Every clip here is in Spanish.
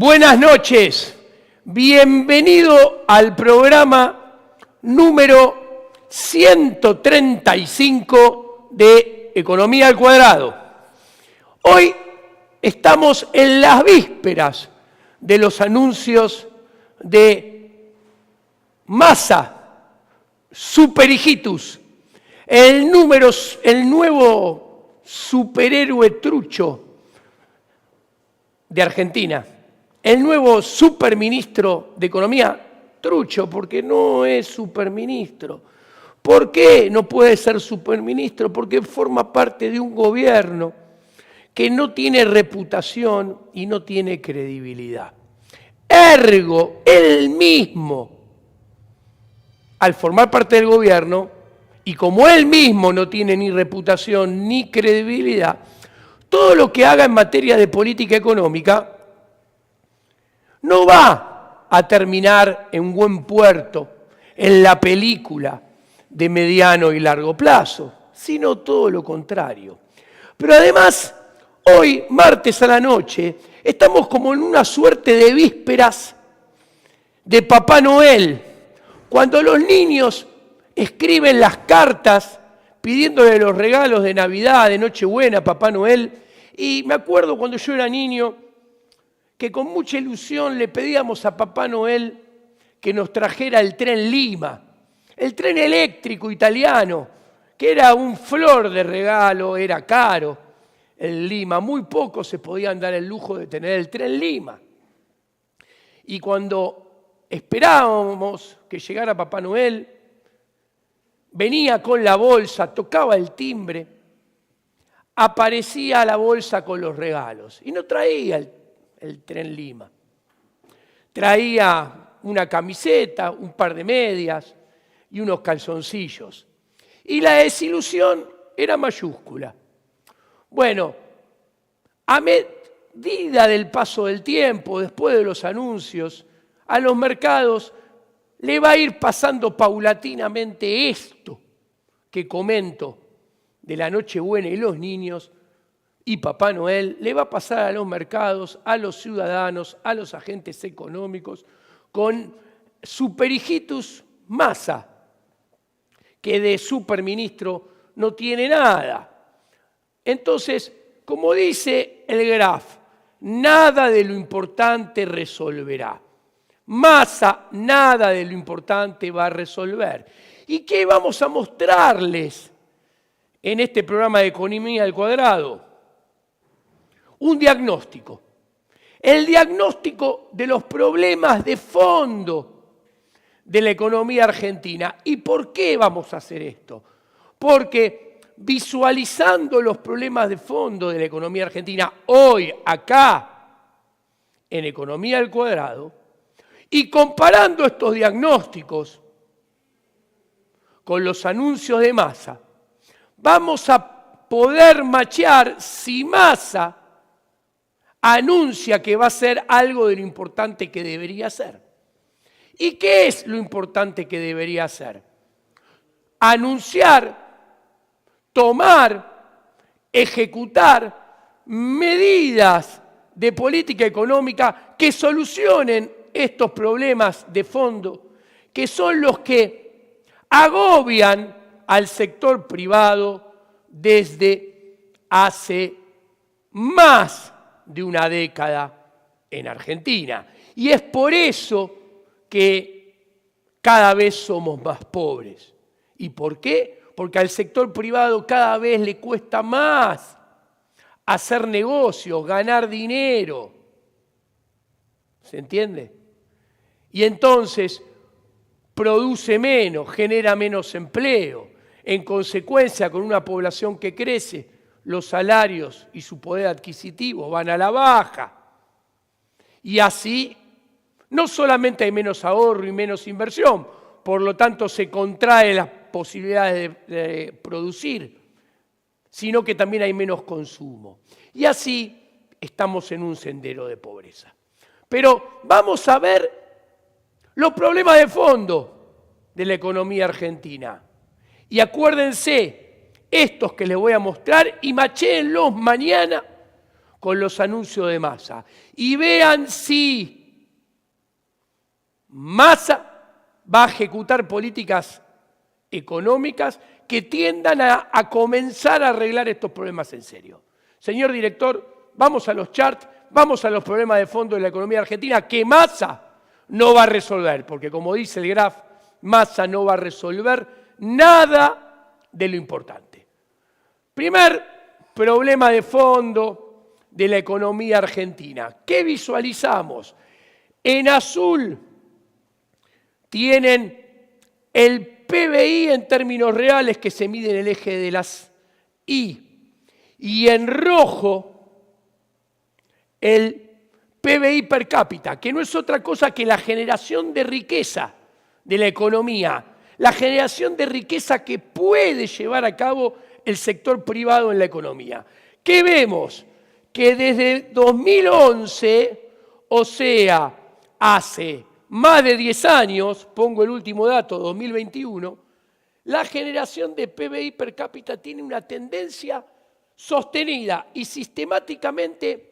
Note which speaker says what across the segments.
Speaker 1: Buenas noches, bienvenido al programa número 135 de Economía al Cuadrado. Hoy estamos en las vísperas de los anuncios de Massa, Superhijitus, el nuevo superhéroe trucho de Argentina. El nuevo superministro de Economía, trucho, porque no es superministro. ¿Por qué no puede ser superministro? Porque forma parte de un gobierno que no tiene reputación y no tiene credibilidad. Ergo, él mismo, al formar parte del gobierno, y como él mismo no tiene ni reputación ni credibilidad, todo lo que haga en materia de política económica no va a terminar en buen puerto en la película de mediano y largo plazo, sino todo lo contrario. Pero además, hoy, martes a la noche, estamos como en una suerte de vísperas de Papá Noel, cuando los niños escriben las cartas pidiéndole los regalos de Navidad, de Nochebuena a Papá Noel, y me acuerdo cuando yo era niño, que con mucha ilusión le pedíamos a Papá Noel que nos trajera el tren Lima, el tren eléctrico italiano, que era un flor de regalo, era caro el Lima, muy pocos se podían dar el lujo de tener el tren Lima. Y cuando esperábamos que llegara Papá Noel, venía con la bolsa, tocaba el timbre, aparecía la bolsa con los regalos y no traía el tren Lima. Traía una camiseta, un par de medias y unos calzoncillos. Y la desilusión era mayúscula. Bueno, a medida del paso del tiempo, después de los anuncios, a los mercados le va a ir pasando paulatinamente esto que comento de la Nochebuena y los niños, y Papá Noel le va a pasar a los mercados, a los ciudadanos, a los agentes económicos, con Superhijitus Massa, que de superministro no tiene nada. Entonces, como dice el Graf, nada de lo importante resolverá. Massa nada de lo importante va a resolver. ¿Y qué vamos a mostrarles en este programa de Economía al Cuadrado? Un diagnóstico. El diagnóstico de los problemas de fondo de la economía argentina. ¿Y por qué vamos a hacer esto? Porque visualizando los problemas de fondo de la economía argentina hoy, acá, en Economía al Cuadrado, y comparando estos diagnósticos con los anuncios de Massa, vamos a poder machear si Massa anuncia que va a ser algo de lo importante que debería ser. ¿Y qué es lo importante que debería ser? Anunciar, tomar, ejecutar medidas de política económica que solucionen estos problemas de fondo, que son los que agobian al sector privado desde hace más de una década en Argentina. Y es por eso que cada vez somos más pobres. ¿Y por qué? Porque al sector privado cada vez le cuesta más hacer negocios, ganar dinero. ¿Se entiende? Y entonces produce menos, genera menos empleo. En consecuencia, con una población que crece, los salarios y su poder adquisitivo van a la baja. Y así, no solamente hay menos ahorro y menos inversión, por lo tanto se contraen las posibilidades de producir, sino que también hay menos consumo. Y así estamos en un sendero de pobreza. Pero vamos a ver los problemas de fondo de la economía argentina. Y acuérdense, estos que les voy a mostrar, y machéenlos mañana con los anuncios de Massa. Y vean si Massa va a ejecutar políticas económicas que tiendan a comenzar a arreglar estos problemas en serio. Señor director, vamos a los charts, vamos a los problemas de fondo de la economía argentina que Massa no va a resolver, porque como dice el Graf, Massa no va a resolver nada de lo importante. Primer problema de fondo de la economía argentina. ¿Qué visualizamos? En azul tienen el PBI en términos reales que se mide en el eje de las I. Y en rojo, el PBI per cápita, que no es otra cosa que la generación de riqueza de la economía, la generación de riqueza que puede llevar a cabo el sector privado en la economía. ¿Qué vemos? Que desde 2011, o sea, hace más de 10 años, pongo el último dato, 2021, la generación de PBI per cápita tiene una tendencia sostenida y sistemáticamente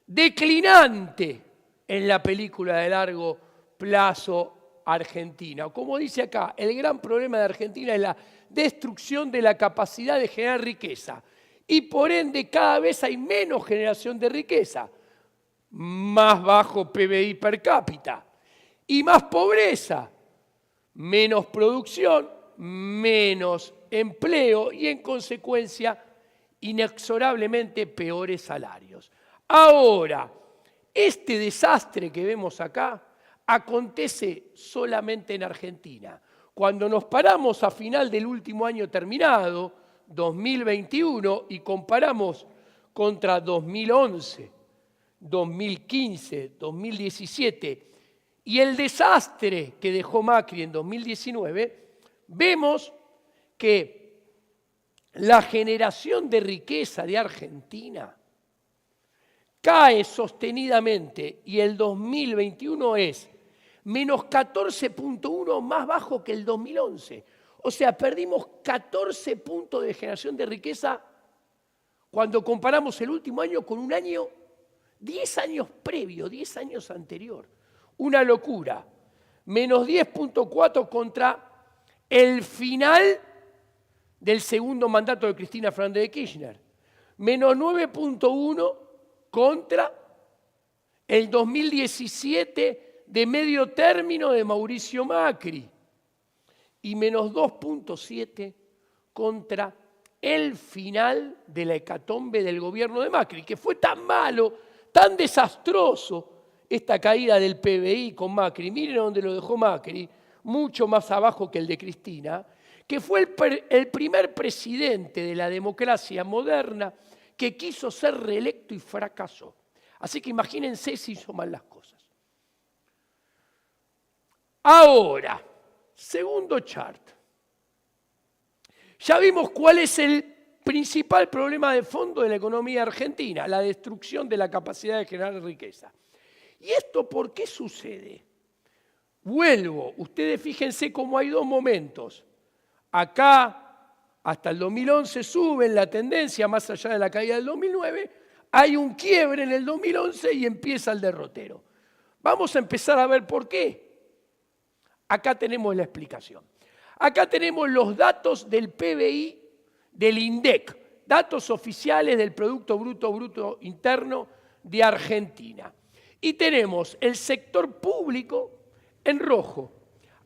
Speaker 1: declinante en la película de largo plazo argentina. Como dice acá, el gran problema de Argentina es la destrucción de la capacidad de generar riqueza y por ende cada vez hay menos generación de riqueza, más bajo PBI per cápita y más pobreza, menos producción, menos empleo y en consecuencia inexorablemente peores salarios. Ahora, este desastre que vemos acá acontece solamente en Argentina. Cuando nos paramos a final del último año terminado, 2021, y comparamos contra 2011, 2015, 2017, y el desastre que dejó Macri en 2019, vemos que la generación de riqueza de Argentina cae sostenidamente y el 2021 es menos 14.1 más bajo que el 2011. O sea, perdimos 14 puntos de generación de riqueza cuando comparamos el último año con un año, 10 años previo, 10 años anterior. Una locura. Menos 10.4 contra el final del segundo mandato de Cristina Fernández de Kirchner. Menos 9.1 contra el 2017 de medio término de Mauricio Macri y menos 2.7 contra el final de la hecatombe del gobierno de Macri, que fue tan malo, tan desastroso esta caída del PBI con Macri. Miren dónde lo dejó Macri, mucho más abajo que el de Cristina, que fue el primer presidente de la democracia moderna que quiso ser reelecto y fracasó. Así que imagínense si hizo mal las cosas. Ahora, segundo chart. Ya vimos cuál es el principal problema de fondo de la economía argentina, la destrucción de la capacidad de generar riqueza. ¿Y esto por qué sucede? Vuelvo, ustedes fíjense cómo hay dos momentos. Acá, hasta el 2011 suben la tendencia, más allá de la caída del 2009, hay un quiebre en el 2011 y empieza el derrotero. Vamos a empezar a ver por qué. Acá tenemos la explicación. Acá tenemos los datos del PBI del INDEC, datos oficiales del Producto Bruto Interno de Argentina. Y tenemos el sector público en rojo,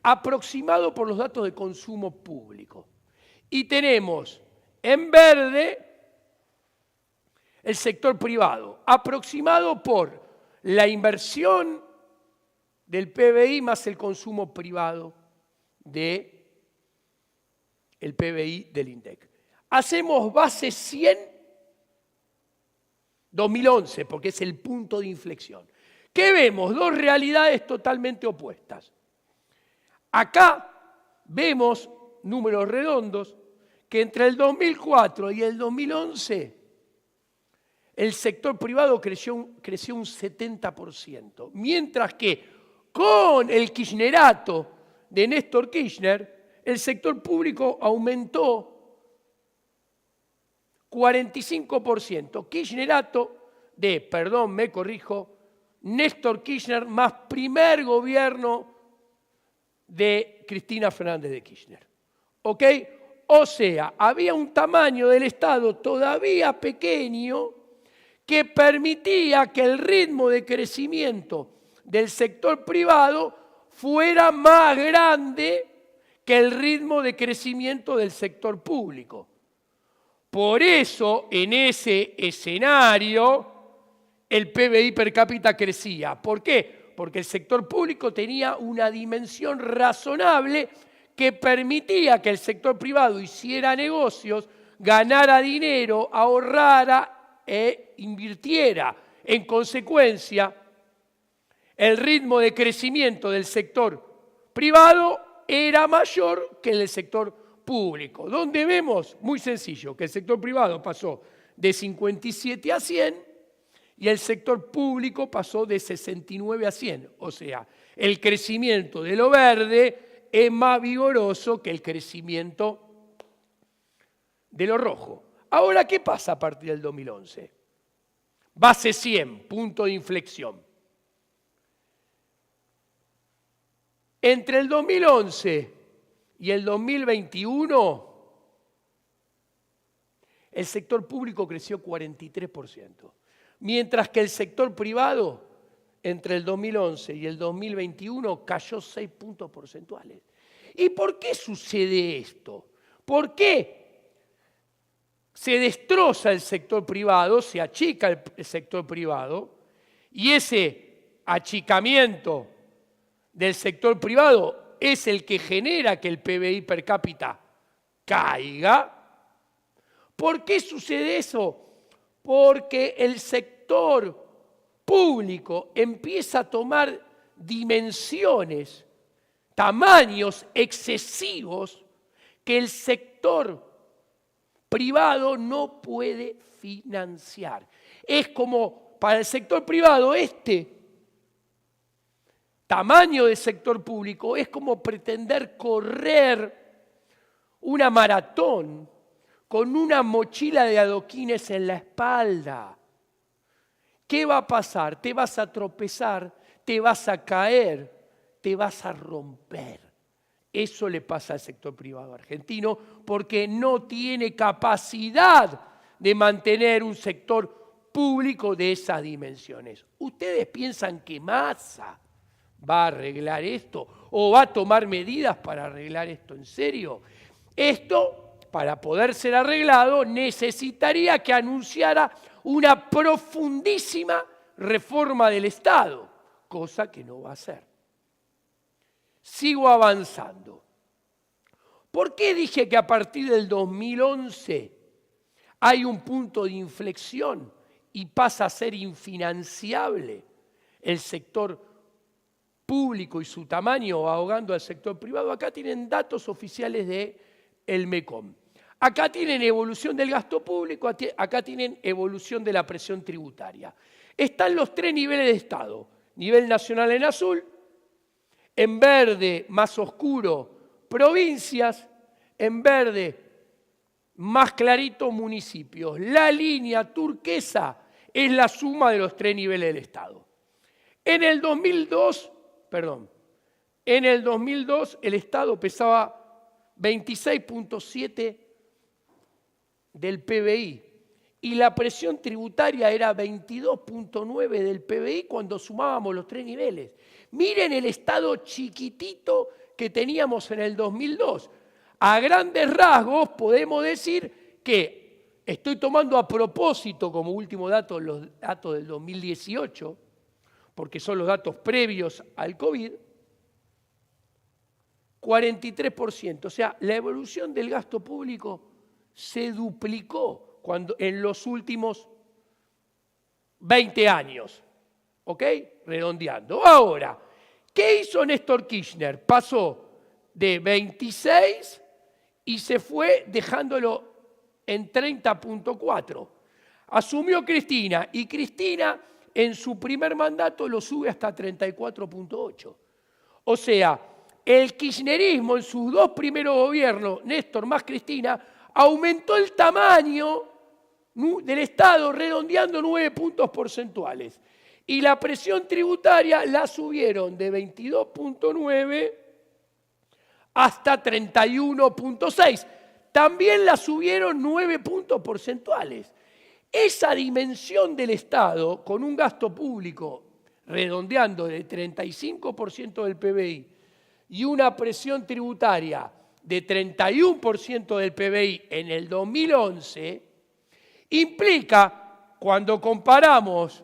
Speaker 1: aproximado por los datos de consumo público. Y tenemos en verde el sector privado, aproximado por la inversión del PBI más el consumo privado del PBI del INDEC. Hacemos base 100, 2011, porque es el punto de inflexión. ¿Qué vemos? Dos realidades totalmente opuestas. Acá vemos números redondos que entre el 2004 y el 2011 el sector privado creció un 70%, mientras que con el kirchnerato de Néstor Kirchner, el sector público aumentó 45%. Kirchnerato de, perdón, me corrijo, Néstor Kirchner más primer gobierno de Cristina Fernández de Kirchner. ¿Ok? O sea, había un tamaño del Estado todavía pequeño que permitía que el ritmo de crecimiento del sector privado fuera más grande que el ritmo de crecimiento del sector público. Por eso, en ese escenario, el PBI per cápita crecía. ¿Por qué? Porque el sector público tenía una dimensión razonable que permitía que el sector privado hiciera negocios, ganara dinero, ahorrara e invirtiera. En consecuencia, el ritmo de crecimiento del sector privado era mayor que el del sector público. ¿Dónde vemos? Muy sencillo, que el sector privado pasó de 57 a 100 y el sector público pasó de 69 a 100. O sea, el crecimiento de lo verde es más vigoroso que el crecimiento de lo rojo. Ahora, ¿qué pasa a partir del 2011? Base 100, punto de inflexión. Entre el 2011 y el 2021, el sector público creció 43%, mientras que el sector privado, entre el 2011 y el 2021, cayó 6 puntos porcentuales. ¿Y por qué sucede esto? ¿Por qué se destroza el sector privado, se achica el sector privado, y ese achicamiento del sector privado es el que genera que el PBI per cápita caiga? ¿Por qué sucede eso? Porque el sector público empieza a tomar dimensiones, tamaños excesivos que el sector privado no puede financiar. Es como para el sector privado tamaño del sector público es como pretender correr una maratón con una mochila de adoquines en la espalda. ¿Qué va a pasar? Te vas a tropezar, te vas a caer, te vas a romper. Eso le pasa al sector privado argentino porque no tiene capacidad de mantener un sector público de esas dimensiones. ¿Ustedes piensan que Massa va a arreglar esto o va a tomar medidas para arreglar esto en serio? Esto, para poder ser arreglado, necesitaría que anunciara una profundísima reforma del Estado, cosa que no va a hacer. Sigo avanzando. ¿Por qué dije que a partir del 2011 hay un punto de inflexión y pasa a ser infinanciable el sector público y su tamaño ahogando al sector privado? Acá tienen datos oficiales del MECOM. Acá tienen evolución del gasto público, acá tienen evolución de la presión tributaria. Están los tres niveles de Estado. Nivel nacional en azul, en verde más oscuro provincias, en verde más clarito municipios. La línea turquesa es la suma de los tres niveles del Estado. En el 2002 el Estado pesaba 26.7 del PBI y la presión tributaria era 22.9 del PBI cuando sumábamos los tres niveles. Miren el Estado chiquitito que teníamos en el 2002. A grandes rasgos podemos decir que, estoy tomando a propósito como último dato los datos del 2018, porque son los datos previos al COVID, 43%. O sea, la evolución del gasto público se duplicó en los últimos 20 años. ¿Ok? Redondeando. Ahora, ¿qué hizo Néstor Kirchner? Pasó de 26 y se fue dejándolo en 30.4. Asumió Cristina y Cristina en su primer mandato lo sube hasta 34.8. O sea, el kirchnerismo en sus dos primeros gobiernos, Néstor más Cristina, aumentó el tamaño del Estado, redondeando 9 puntos porcentuales. Y la presión tributaria la subieron de 22.9 hasta 31.6. También la subieron 9 puntos porcentuales. Esa dimensión del Estado, con un gasto público redondeando de 35% del PBI y una presión tributaria de 31% del PBI en el 2011, implica, cuando comparamos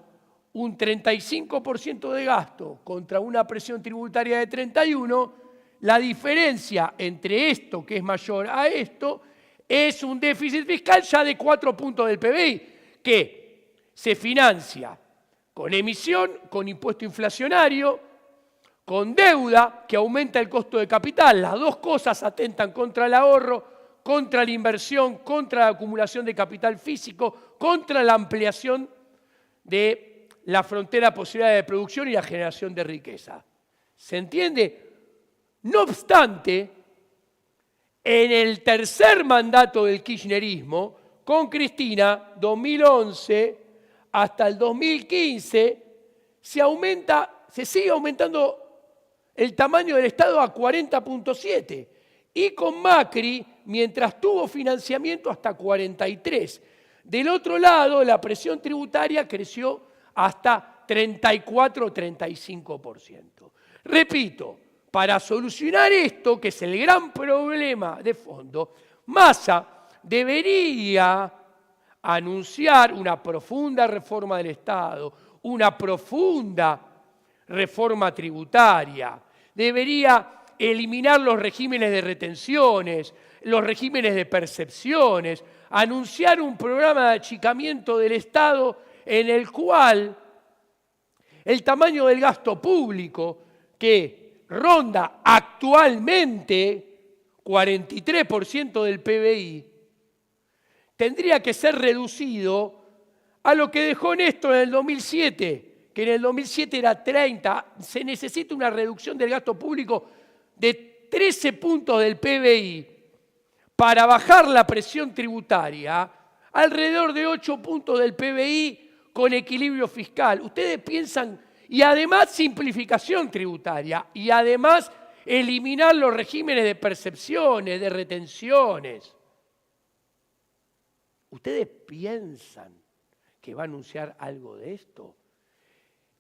Speaker 1: un 35% de gasto contra una presión tributaria de 31%, la diferencia entre esto, que es mayor a esto, es un déficit fiscal ya de 4 puntos del PBI, que se financia con emisión, con impuesto inflacionario, con deuda que aumenta el costo de capital. Las dos cosas atentan contra el ahorro, contra la inversión, contra la acumulación de capital físico, contra la ampliación de la frontera de posibilidades de producción y la generación de riqueza. ¿Se entiende? No obstante, en el tercer mandato del kirchnerismo, con Cristina, 2011 hasta el 2015, se sigue aumentando el tamaño del Estado a 40.7 y con Macri, mientras tuvo financiamiento, hasta 43. Del otro lado, la presión tributaria creció hasta 34-35%. Repito, para solucionar esto, que es el gran problema de fondo, Massa debería anunciar una profunda reforma del Estado, una profunda reforma tributaria. Debería eliminar los regímenes de retenciones, los regímenes de percepciones, anunciar un programa de achicamiento del Estado en el cual el tamaño del gasto público, que ronda actualmente 43% del PBI, tendría que ser reducido a lo que dejó Néstor en el 2007, que en el 2007 era 30. Se necesita una reducción del gasto público de 13 puntos del PBI para bajar la presión tributaria, alrededor de 8 puntos del PBI con equilibrio fiscal. Ustedes piensan, y además simplificación tributaria, y además eliminar los regímenes de percepciones, de retenciones. ¿Ustedes piensan que va a anunciar algo de esto?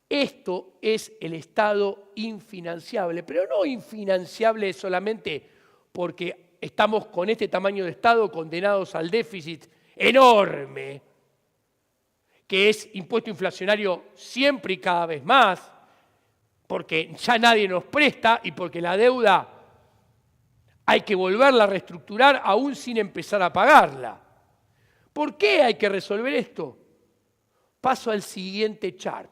Speaker 1: Esto es el Estado infinanciable, pero no infinanciable solamente porque estamos con este tamaño de Estado condenados al déficit enorme, que es impuesto inflacionario siempre y cada vez más, porque ya nadie nos presta y porque la deuda hay que volverla a reestructurar aún sin empezar a pagarla. ¿Por qué hay que resolver esto? Paso al siguiente chart.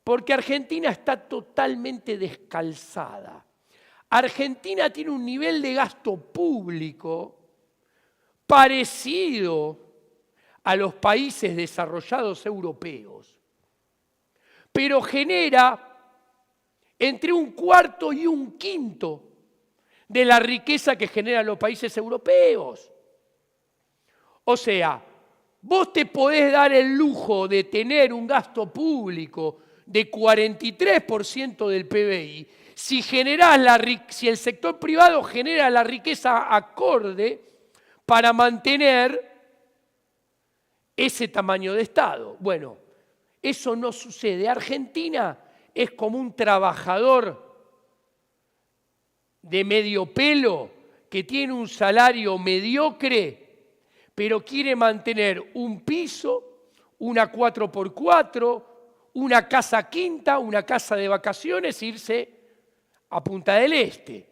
Speaker 1: Porque Argentina está totalmente descalzada. Argentina tiene un nivel de gasto público parecido a los países desarrollados europeos, pero genera entre un cuarto y un quinto de la riqueza que generan los países europeos. O sea, vos te podés dar el lujo de tener un gasto público de 43% del PBI si el sector privado genera la riqueza acorde para mantener ese tamaño de Estado. Bueno, eso no sucede. Argentina es como un trabajador de medio pelo que tiene un salario mediocre, pero quiere mantener un piso, una 4x4, una casa quinta, una casa de vacaciones e irse a Punta del Este.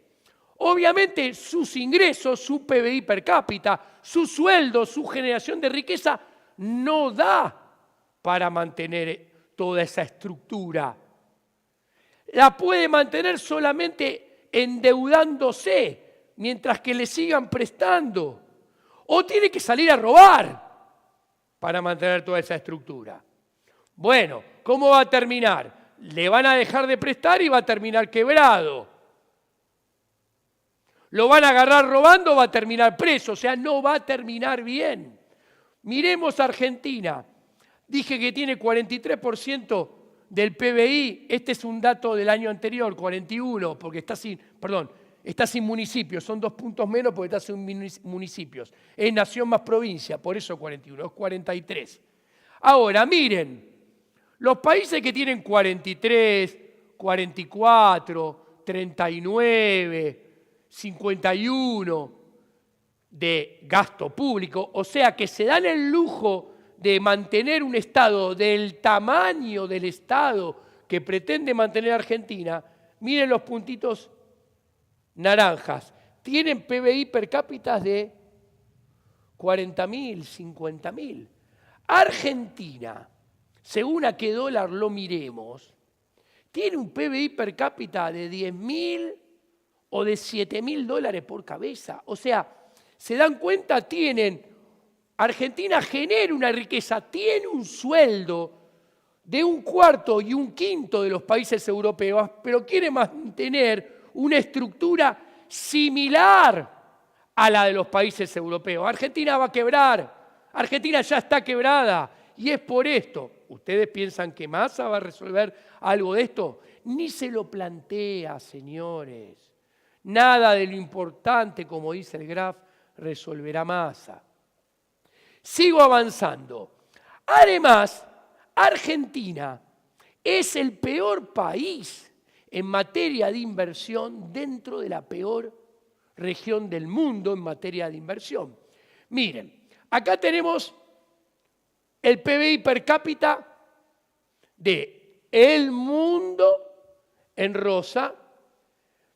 Speaker 1: Obviamente sus ingresos, su PBI per cápita, su sueldo, su generación de riqueza no da para mantener toda esa estructura. La puede mantener solamente endeudándose mientras que le sigan prestando. O tiene que salir a robar para mantener toda esa estructura. Bueno, ¿cómo va a terminar? Le van a dejar de prestar y va a terminar quebrado. Lo van a agarrar robando, va a terminar preso, o sea, no va a terminar bien. Miremos Argentina. Dije que tiene 43% del PBI. Este es un dato del año anterior, 41, porque está sin municipios. Son 2 puntos menos porque está sin municipios. Es nación más provincia, por eso 41, es 43. Ahora, miren, los países que tienen 43, 44, 39, 51 de gasto público, o sea que se dan el lujo de mantener un Estado del tamaño del Estado que pretende mantener Argentina, miren los puntitos naranjas, tienen PBI per cápita de 40.000, 50.000. Argentina, según a qué dólar lo miremos, tiene un PBI per cápita de 10.000 o de 7.000 dólares por cabeza. O sea, ¿se dan cuenta? Argentina genera una riqueza, tiene un sueldo de 1/4 y 1/5 de los países europeos, pero quiere mantener una estructura similar a la de los países europeos. Argentina va a quebrar, Argentina ya está quebrada y es por esto. ¿Ustedes piensan que Massa va a resolver algo de esto? Ni se lo plantea, señores. Nada de lo importante, como dice el Graf, resolverá Massa. Sigo avanzando. Además, Argentina es el peor país en materia de inversión dentro de la peor región del mundo en materia de inversión. Miren, acá tenemos el PBI per cápita de el mundo en rosa,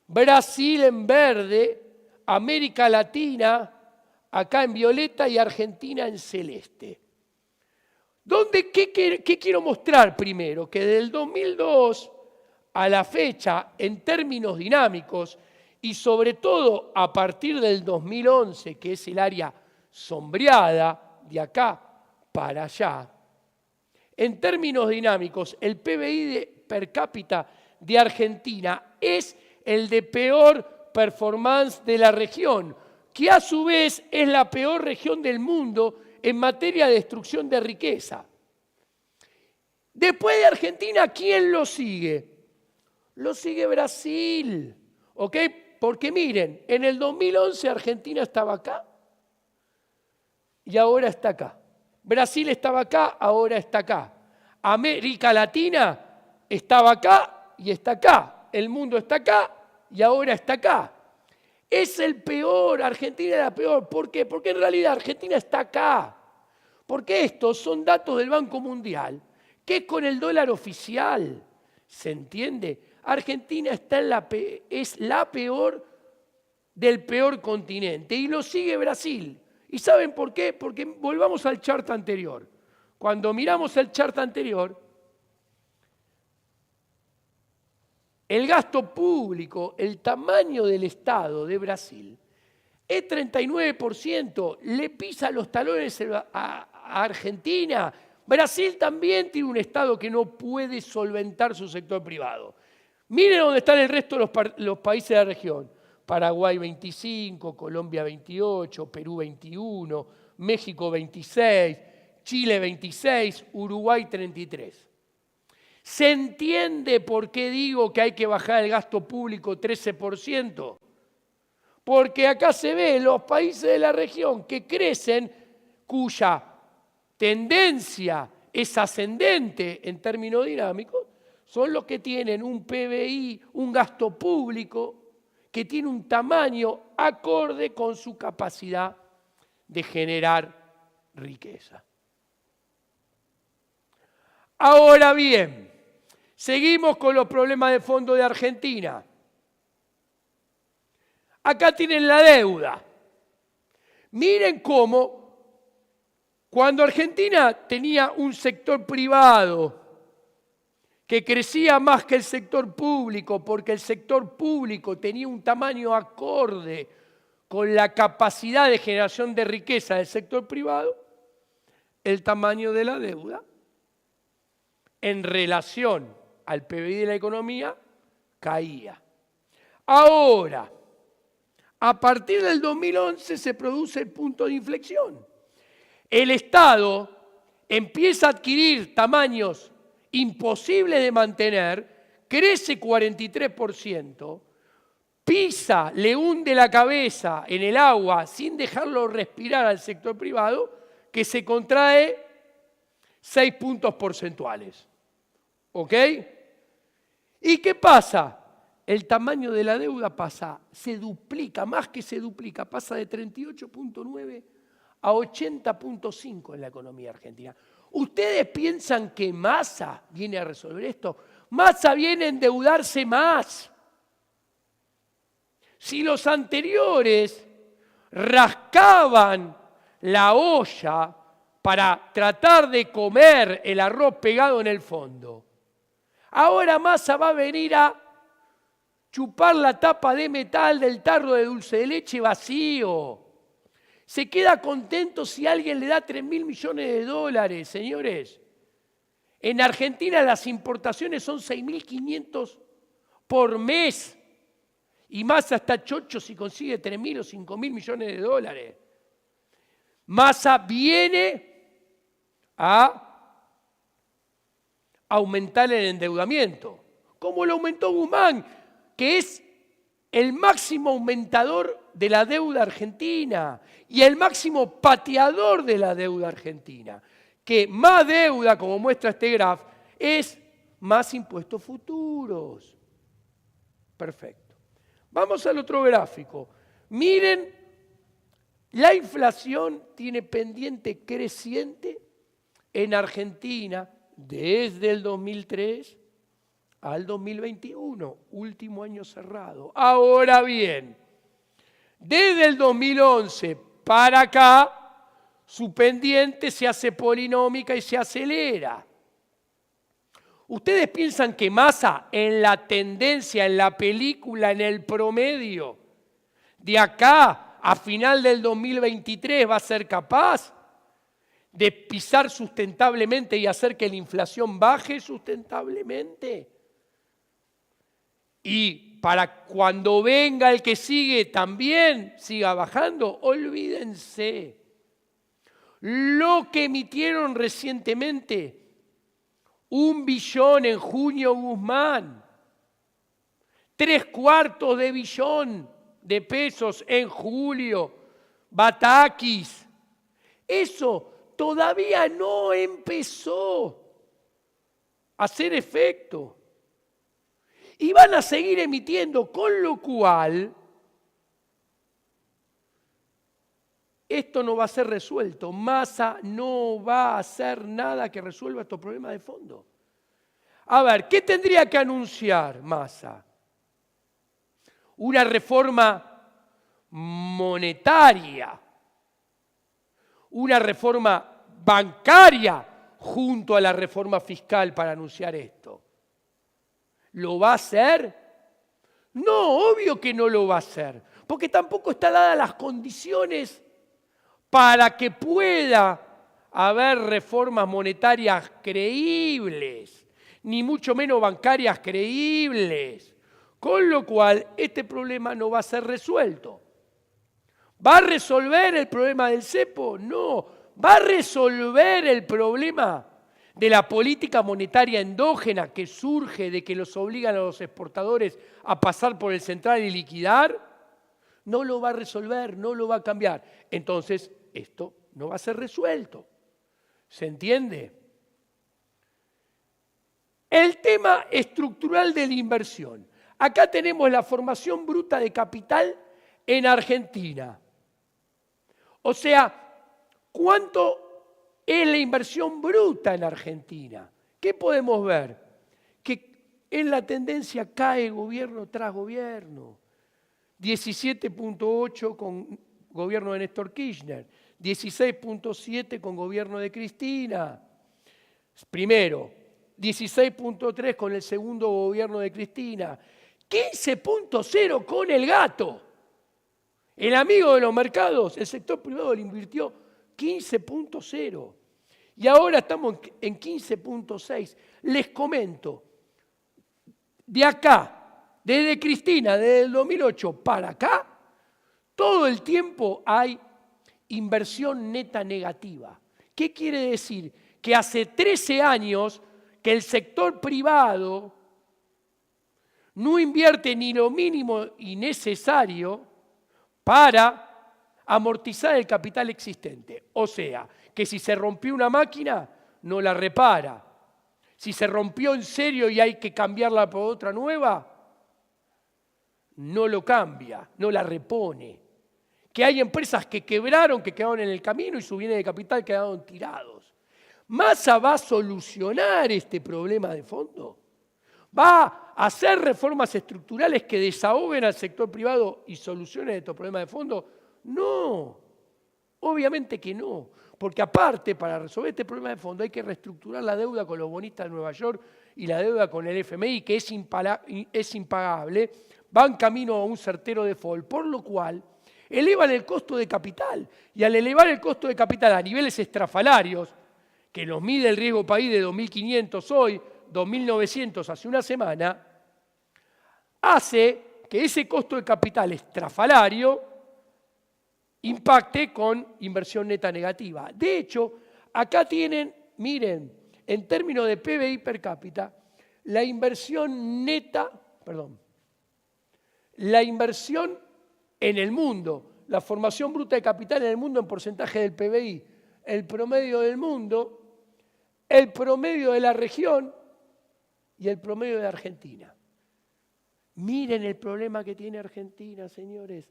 Speaker 1: Brasil en verde, América Latina acá en violeta y Argentina en celeste. ¿Qué quiero mostrar primero? Que del 2002 a la fecha, en términos dinámicos, y sobre todo a partir del 2011, que es el área sombreada, de acá para allá, en términos dinámicos, el PBI per cápita de Argentina es el de peor performance de la región, que a su vez es la peor región del mundo en materia de destrucción de riqueza. Después de Argentina, ¿quién lo sigue? Lo sigue Brasil, ¿ok? Porque miren, en el 2011 Argentina estaba acá y ahora está acá. Brasil estaba acá, ahora está acá. América Latina estaba acá y está acá. El mundo está acá y ahora está acá. Es el peor, Argentina era peor. ¿Por qué? Porque en realidad Argentina está acá. Porque estos son datos del Banco Mundial, que es con el dólar oficial. ¿Se entiende? Argentina es la peor del peor continente y lo sigue Brasil. ¿Y saben por qué? Porque volvamos al chart anterior. Cuando miramos el chart anterior, el gasto público, el tamaño del Estado de Brasil, es 39%, le pisa los talones a Argentina. Brasil también tiene un Estado que no puede solventar su sector privado. Miren dónde están el resto de los países de la región. Paraguay 25, Colombia 28, Perú 21, México 26, Chile 26, Uruguay 33. ¿Se entiende por qué digo que hay que bajar el gasto público 13%? Porque acá se ve los países de la región que crecen, cuya tendencia es ascendente en términos dinámicos, son los que tienen un PBI, un gasto público que tiene un tamaño acorde con su capacidad de generar riqueza. Ahora bien, seguimos con los problemas de fondo de Argentina. Acá tienen la deuda. Miren cómo, cuando Argentina tenía un sector privado que crecía más que el sector público, porque el sector público tenía un tamaño acorde con la capacidad de generación de riqueza del sector privado, el tamaño de la deuda en relación al PBI de la economía caía. Ahora, a partir del 2011 se produce el punto de inflexión. el Estado empieza a adquirir tamaños imposibles de mantener, crece 43%, pisa, le hunde la cabeza en el agua sin dejarlo respirar al sector privado, que se contrae 6 puntos porcentuales. ¿Ok? ¿Y qué pasa? El tamaño de la deuda se duplica, más que se duplica, pasa de 38.9 a 80.5 en la economía argentina. ¿Ustedes piensan que Massa viene a resolver esto? Massa viene a endeudarse más. Si los anteriores rascaban la olla para tratar de comer el arroz pegado en el fondo, ahora Massa va a venir a chupar la tapa de metal del tarro de dulce de leche vacío. Se queda contento si alguien le da 3.000 millones de dólares, señores. En Argentina las importaciones son 6.500 por mes. Y Massa está chocho si consigue 3.000 o 5.000 millones de dólares. Massa viene a aumentar el endeudamiento, como lo aumentó Guzmán, que es el máximo aumentador de la deuda argentina y el máximo pateador de la deuda argentina. Que más deuda, como muestra este graph, es más impuestos futuros. Perfecto. Vamos al otro gráfico. Miren, la inflación tiene pendiente creciente en Argentina desde el 2003 al 2021, último año cerrado. Ahora bien, desde el 2011 para acá, su pendiente se hace polinómica y se acelera. ¿Ustedes piensan que Massa en la tendencia, en la película, en el promedio, de acá a final del 2023 va a ser capaz de pisar sustentablemente y hacer que la inflación baje sustentablemente? Y para cuando venga el que sigue también siga bajando, olvídense. Lo que emitieron recientemente, 1 billón en junio Guzmán, 3/4 de billón de pesos en julio Batakis, eso todavía no empezó a hacer efecto. Y van a seguir emitiendo, con lo cual esto no va a ser resuelto. Massa no va a hacer nada que resuelva estos problemas de fondo. A ver, ¿qué tendría que anunciar Massa? Una reforma monetaria, una reforma bancaria junto a la reforma fiscal para anunciar esto. ¿Lo va a hacer? No, obvio que no lo va a hacer, porque tampoco están dadas las condiciones para que pueda haber reformas monetarias creíbles, ni mucho menos bancarias creíbles. Con lo cual, este problema no va a ser resuelto. ¿Va a resolver el problema del cepo? No. ¿Va a resolver el problema de la política monetaria endógena que surge de que los obligan a los exportadores a pasar por el central y liquidar? No lo va a resolver, no lo va a cambiar. Entonces, esto no va a ser resuelto. ¿Se entiende? El tema estructural de la inversión. Acá tenemos la formación bruta de capital en Argentina. O sea, ¿cuánto es la inversión bruta en Argentina? ¿Qué podemos ver? Que en la tendencia cae gobierno tras gobierno. 17.8 con gobierno de Néstor Kirchner, 16.7 con gobierno de Cristina. Primero, 16.3 con el segundo gobierno de Cristina, 15.0 con el gato. El amigo de los mercados, el sector privado le invirtió 15.0. Y ahora estamos en 15.6. Les comento, de acá, desde Cristina, desde el 2008 para acá, todo el tiempo hay inversión neta negativa. ¿Qué quiere decir? Que hace 13 años que el sector privado no invierte ni lo mínimo y necesario para amortizar el capital existente. O sea, que si se rompió una máquina, no la repara. Si se rompió en serio y hay que cambiarla por otra nueva, no lo cambia, no la repone. Que hay empresas que quebraron, que quedaron en el camino y sus bienes de capital quedaron tirados. ¿Massa va a solucionar este problema de fondo? ¿Va a hacer reformas estructurales que desahoguen al sector privado y solucionen estos problemas de fondo? No, obviamente que no. Porque aparte, para resolver este problema de fondo hay que reestructurar la deuda con los bonistas de Nueva York y la deuda con el FMI, que es impagable, van camino a un certero default, por lo cual elevan el costo de capital. Y al elevar el costo de capital a niveles estrafalarios, que nos mide el riesgo país de 2.500 hoy, 2.900 hace una semana, hace que ese costo de capital estrafalario impacte con inversión neta negativa. De hecho, acá tienen, miren, en términos de PBI per cápita, la inversión neta, la inversión en el mundo, la formación bruta de capital en el mundo en porcentaje del PBI, el promedio del mundo, el promedio de la región y el promedio de Argentina. Miren el problema que tiene Argentina, señores.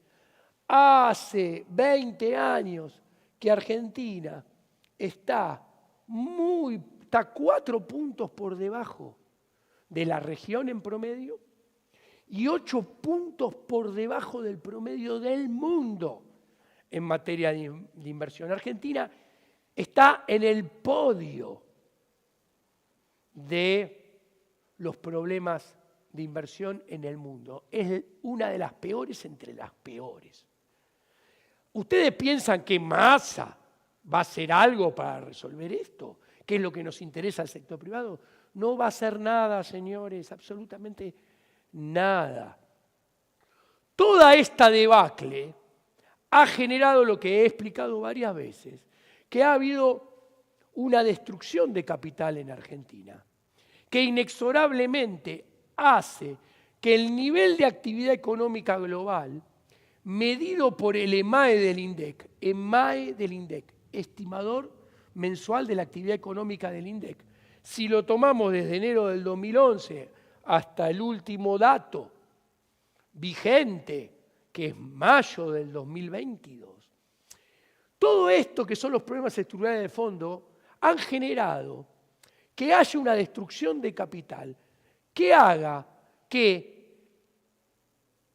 Speaker 1: Hace 20 años que Argentina está 4 puntos por debajo de la región en promedio y 8 puntos por debajo del promedio del mundo en materia de inversión. Argentina está en el podio de los problemas de inversión en el mundo. Es una de las peores entre las peores. ¿Ustedes piensan que Massa va a hacer algo para resolver esto? ¿Qué es lo que nos interesa al sector privado? No va a hacer nada, señores, absolutamente nada. Toda esta debacle ha generado lo que he explicado varias veces, que ha habido una destrucción de capital en Argentina, que inexorablemente hace que el nivel de actividad económica global, medido por el EMAE del INDEC, estimador mensual de la actividad económica del INDEC, si lo tomamos desde enero del 2011 hasta el último dato vigente, que es mayo del 2022, todo esto que son los problemas estructurales de fondo han generado que haya una destrucción de capital que haga que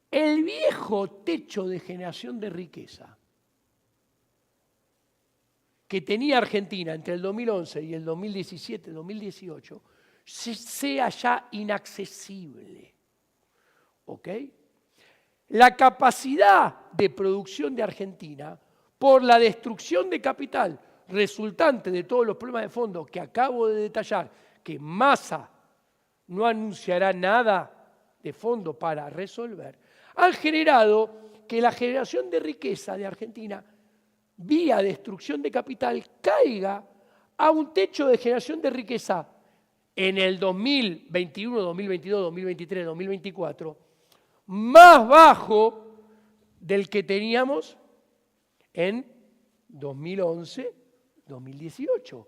Speaker 1: el viejo techo de generación de riqueza que tenía Argentina entre el 2011 y el 2017-2018 sea ya inaccesible. ¿Ok? La capacidad de producción de Argentina, por la destrucción de capital resultante de todos los problemas de fondo que acabo de detallar, que Massa no anunciará nada de fondo para resolver, han generado que la generación de riqueza de Argentina, vía destrucción de capital, caiga a un techo de generación de riqueza en el 2021, 2022, 2023, 2024, más bajo del que teníamos en 2011, 2018.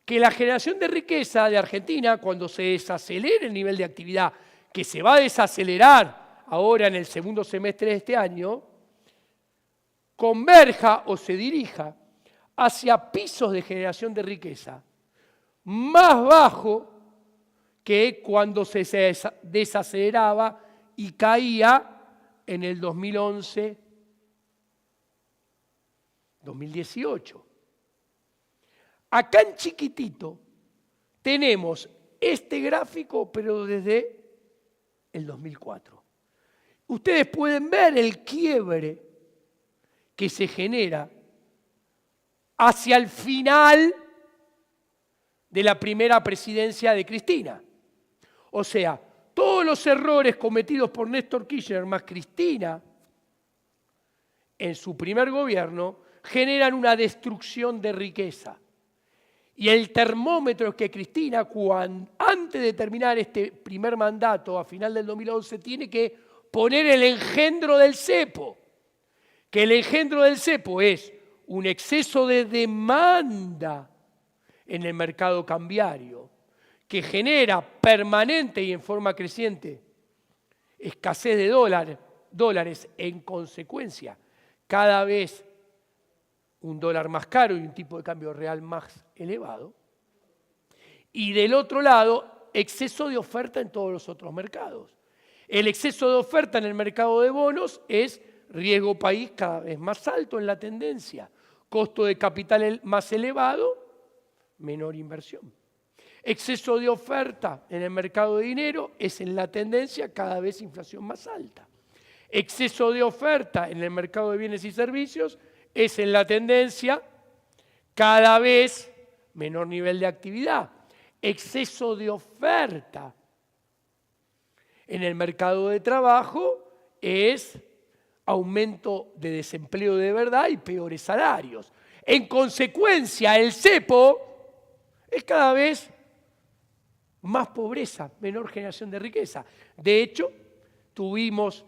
Speaker 1: Que la generación de riqueza de Argentina, cuando se desacelere el nivel de actividad, que se va a desacelerar ahora en el segundo semestre de este año, converja o se dirija hacia pisos de generación de riqueza más bajo que cuando se desaceleraba y caía en el 2011, 2018. Acá en chiquitito tenemos este gráfico, pero desde el 2004. Ustedes pueden ver el quiebre que se genera hacia el final de la primera presidencia de Cristina. O sea, todos los errores cometidos por Néstor Kirchner más Cristina en su primer gobierno generan una destrucción de riqueza. Y el termómetro es que Cristina, antes de terminar este primer mandato, a final del 2011, tiene que poner el engendro del cepo. Que el engendro del cepo es un exceso de demanda en el mercado cambiario, que genera permanente y en forma creciente escasez de dólares, en consecuencia, cada vez un dólar más caro y un tipo de cambio real más elevado. Y del otro lado, exceso de oferta en todos los otros mercados. El exceso de oferta en el mercado de bonos es riesgo país cada vez más alto en la tendencia, costo de capital más elevado, menor inversión. Exceso de oferta en el mercado de dinero es en la tendencia cada vez inflación más alta. Exceso de oferta en el mercado de bienes y servicios es en la tendencia cada vez menor nivel de actividad. Exceso de oferta en el mercado de trabajo es aumento de desempleo de verdad y peores salarios. En consecuencia, el cepo es cada vez más pobreza, menor generación de riqueza. De hecho, tuvimos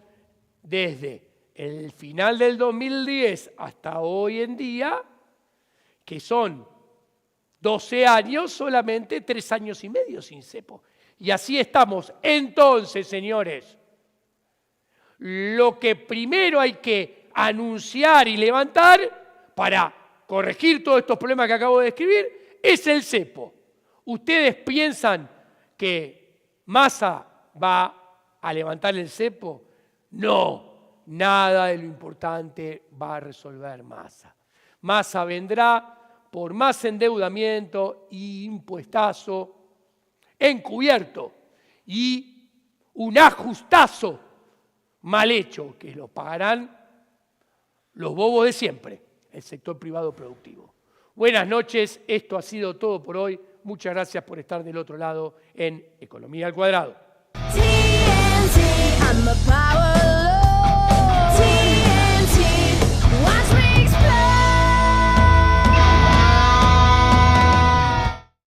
Speaker 1: desde el final del 2010 hasta hoy en día, que son 12 años, solamente 3 años y medio sin cepo. Y así estamos. Entonces, señores, lo que primero hay que anunciar y levantar para corregir todos estos problemas que acabo de describir es el cepo. ¿Ustedes piensan que Massa va a levantar el cepo? No, nada de lo importante va a resolver Massa. Massa vendrá por más endeudamiento y impuestazo encubierto y un ajustazo mal hecho que lo pagarán los bobos de siempre, el sector privado productivo. Buenas noches, esto ha sido todo por hoy. Muchas gracias por estar del otro lado en Economía al Cuadrado.